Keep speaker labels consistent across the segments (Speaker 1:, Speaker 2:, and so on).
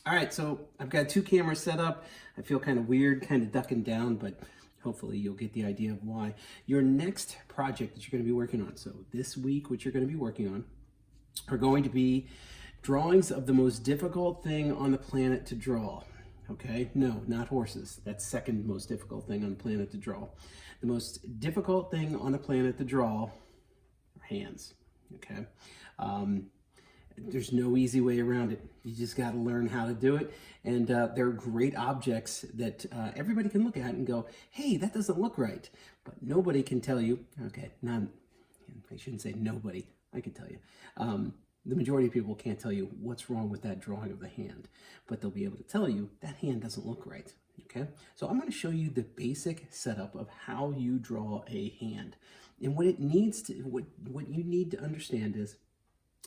Speaker 1: All right, so I've got two cameras set up. I feel kind of weird, kind of ducking down, but hopefully you'll get the idea of why. Your next project that you're going to be working on, so this week, what you're going to be working on, are going to be drawings of the most difficult thing on the planet to draw. Okay, no, not horses. That's second most difficult thing on the planet to draw. The most difficult thing on the planet to draw are hands. Okay. There's no easy way around it. You just got to learn how to do it. And they're great objects that everybody can look at and go, hey, that doesn't look right. But nobody can tell you, okay, I shouldn't say nobody, I can tell you. The majority of people can't tell you what's wrong with that drawing of the hand, but they'll be able to tell you that hand doesn't look right. Okay, so I'm going to show you the basic setup of how you draw a hand. And what it needs to, what you need to understand is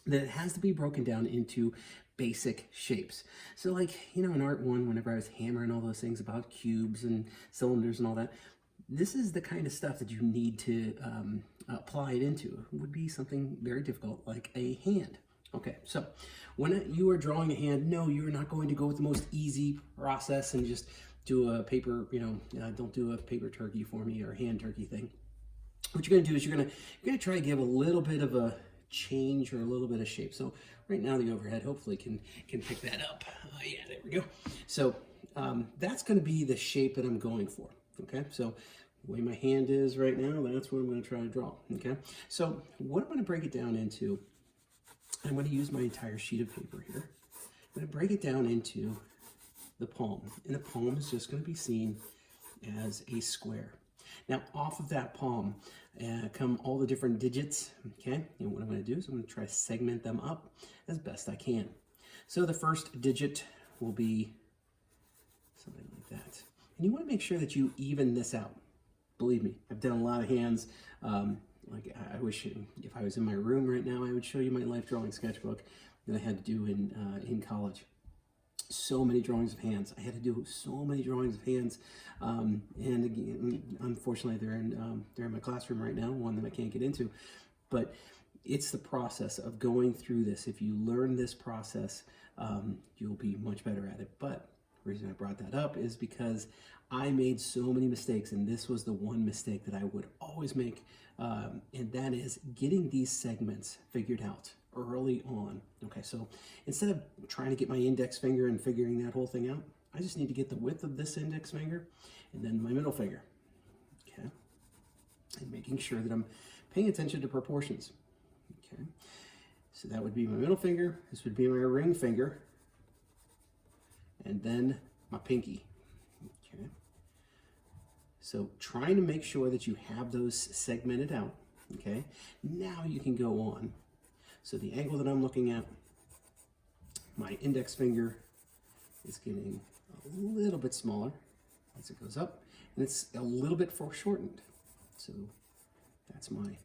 Speaker 1: that it has to be broken down into basic shapes. So like, in Art 1, whenever I was hammering all those things about cubes and cylinders and all that, this is the kind of stuff that you need to apply it into. It would be something very difficult like a hand. Okay, so when you are drawing a hand, no, you're not going to go with the most easy process and just do a paper, don't do a paper turkey for me or a hand turkey thing. What you're going to do is you're going to try to give a little bit of a change or a little bit of shape. So right now the overhead hopefully can pick that up. Yeah, there we go. So that's going to be the shape that I'm going for. Okay, so the way my hand is right now, that's what I'm going to try to draw. Okay, so what I'm going to break it down into, I'm going to use my entire sheet of paper here. I'm going to break it down into the palm, and the palm is just going to be seen as a square. Now, off of that palm come all the different digits, okay? And what I'm going to do is I'm going to try to segment them up as best I can. So the first digit will be something like that. And you want to make sure that you even this out. Believe me, I've done a lot of hands. Like I wish if I was in my room right now, I would show you my life drawing sketchbook that I had to do in college. So many drawings of hands. I had to do so many drawings of hands, and again, unfortunately, they're in my classroom right now. One that I can't get into, but it's the process of going through this. If you learn this process, you'll be much better at it. But the reason I brought that up is because I made so many mistakes, and this was the one mistake that I would always make, and that is getting these segments figured out early on. Okay, so instead of trying to get my index finger and figuring that whole thing out, I just need to get the width of this index finger and then my middle finger. Okay, and making sure that I'm paying attention to proportions. Okay, so that would be my middle finger, this would be my ring finger, and then my pinky. Okay, so trying to make sure that you have those segmented out. Okay, now you can go on. So the angle that I'm looking at, my index finger is getting a little bit smaller as it goes up, and it's a little bit foreshortened. So that's my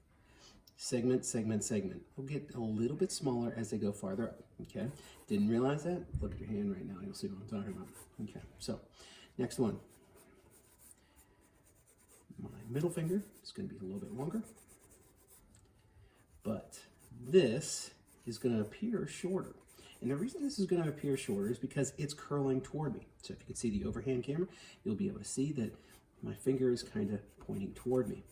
Speaker 1: segment, segment, segment. It'll get a little bit smaller as they go farther up, okay? Didn't realize that? Look at your hand right now, you'll see what I'm talking about. Okay, so next one. My middle finger is gonna be a little bit longer, but this is going to appear shorter. And the reason this is going to appear shorter is because it's curling toward me. So if you can see the overhand camera, you'll be able to see that my finger is kind of pointing toward me.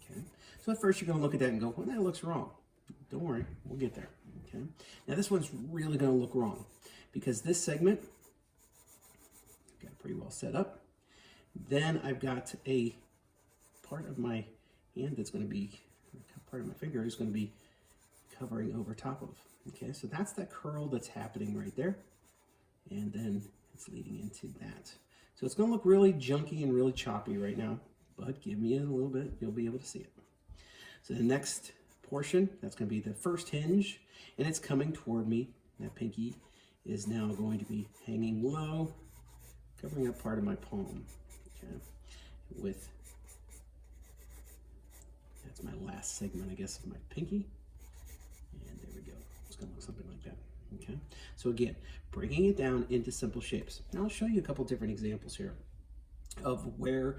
Speaker 1: Okay. So at first you're going to look at that and go, well, that looks wrong. Don't worry, we'll get there. Okay. Now this one's really going to look wrong because this segment, I've got it pretty well set up. Then I've got a part of my hand that's going to be, part of my finger is going to be covering over top of. Okay, so that's that curl that's happening right there. And then it's leading into that. So it's going to look really junky and really choppy right now, but give me a little bit, you'll be able to see it. So the next portion, that's going to be the first hinge, and it's coming toward me. That pinky is now going to be hanging low, covering up part of my palm. Okay, with, that's my last segment, I guess, of my pinky. And there we go. It's going to look something like that. Okay. So again, breaking it down into simple shapes. Now I'll show you a couple different examples here of where,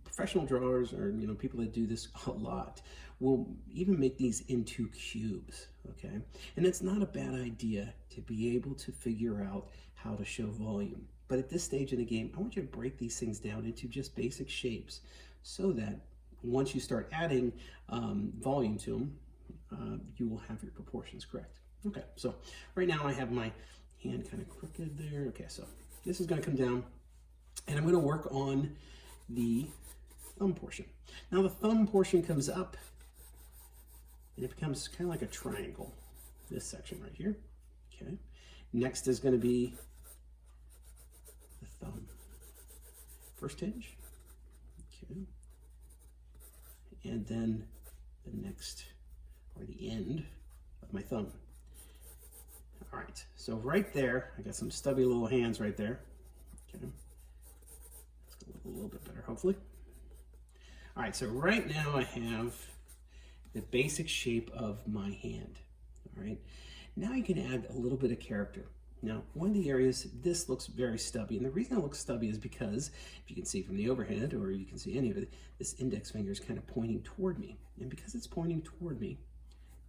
Speaker 1: professional drawers or, people that do this a lot will even make these into cubes. okay? And it's not a bad idea to be able to figure out how to show volume. But at this stage in the game, I want you to break these things down into just basic shapes so that once you start adding volume to them, you will have your proportions correct. Okay, so right now I have my hand kind of crooked there. Okay, so this is going to come down, and I'm going to work on the thumb portion. Now the thumb portion comes up, and it becomes kind of like a triangle, this section right here. Okay, next is going to be the thumb first hinge. Okay, and then the next, or the end of my thumb. All right, so right there, I got some stubby little hands right there. Okay, it's gonna look a little bit better, hopefully. All right, so right now I have the basic shape of my hand. All right, now you can add a little bit of character. Now, one of the areas, this looks very stubby, and the reason it looks stubby is because, if you can see from the overhead, or you can see any of it, this index finger is kind of pointing toward me. And because it's pointing toward me,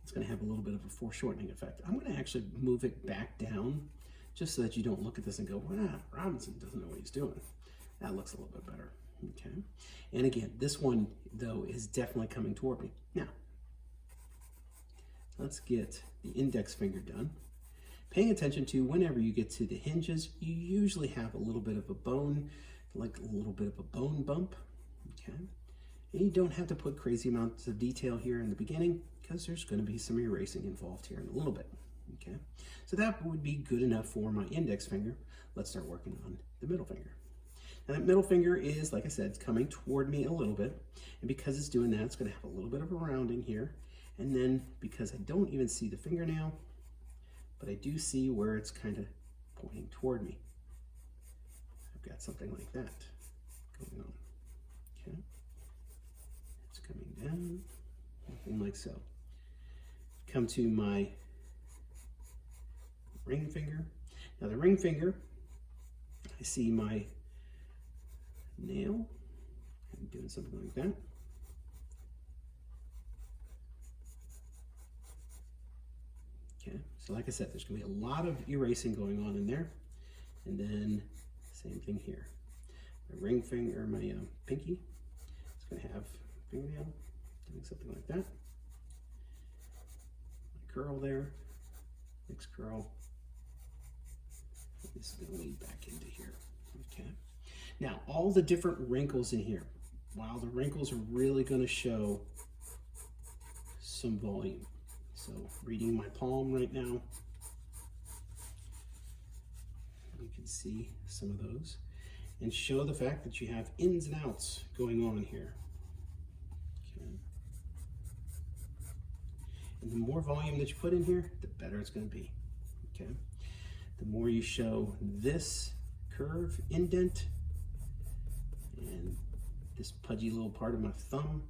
Speaker 1: it's going to have a little bit of a foreshortening effect. I'm going to actually move it back down, just so that you don't look at this and go, wow, Robinson doesn't know what he's doing. That looks a little bit better, okay? And again, this one, though, is definitely coming toward me. Now, let's get the index finger done. Paying attention to whenever you get to the hinges, you usually have a little bit of a bone, like a little bit of a bone bump, okay? And you don't have to put crazy amounts of detail here in the beginning because there's going to be some erasing involved here in a little bit, okay? So that would be good enough for my index finger. Let's start working on the middle finger. Now that middle finger is, like I said, it's coming toward me a little bit, and because it's doing that, it's going to have a little bit of a rounding here, and then because I don't even see the fingernail, but I do see where it's kind of pointing toward me. I've got something like that going on. Okay, it's coming down, something like so. Come to my ring finger. Now the ring finger, I see my nail. I'm doing something like that. Okay, so like I said, there's going to be a lot of erasing going on in there. And then same thing here. My ring finger, my pinky, it's going to have fingernail, doing something like that. My curl there, next curl. This is going to lead back into here. Okay. Now, all the different wrinkles in here, wow, the wrinkles are really going to show some volume. So reading my palm right now, you can see some of those and show the fact that you have ins and outs going on here. Okay. And the more volume that you put in here, the better it's going to be. Okay. The more you show this curve indent and this pudgy little part of my thumb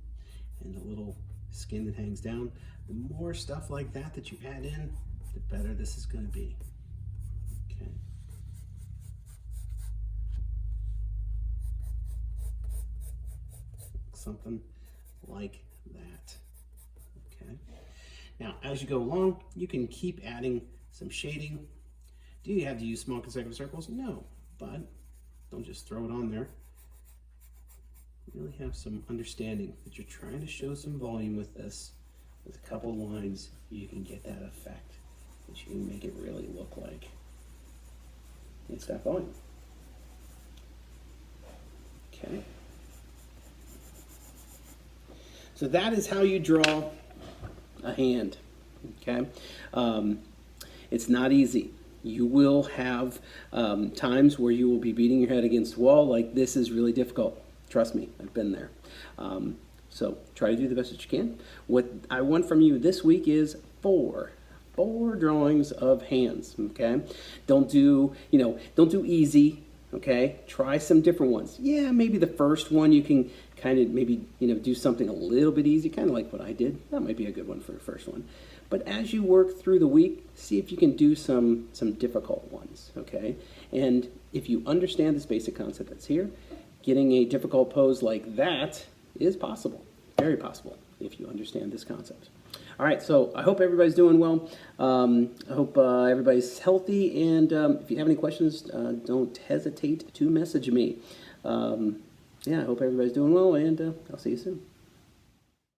Speaker 1: and the little skin that hangs down, the more stuff like that that you add in, the better this is going to be. Okay. Something like that. Okay. Now, as you go along, you can keep adding some shading. Do you have to use small consecutive circles? No, but don't just throw it on there. Really have some understanding that you're trying to show some volume with this. With a couple lines, you can get that effect, that you can make it really look like it's got volume. Okay. So that is how you draw a hand. Okay. It's not easy. You will have times where you will be beating your head against the wall like this is really difficult. Trust me, I've been there. So try to do the best that you can. What I want from you this week is four drawings of hands, okay? Don't do easy, okay? Try some different ones. Yeah, maybe the first one you can kind of maybe, do something a little bit easy, kind of like what I did. That might be a good one for the first one. But as you work through the week, see if you can do some difficult ones, okay? And if you understand this basic concept that's here, getting a difficult pose like that is possible, very possible, if you understand this concept. All right, so I hope everybody's doing well. I hope everybody's healthy, and if you have any questions, don't hesitate to message me. Yeah, I hope everybody's doing well, and I'll see you soon.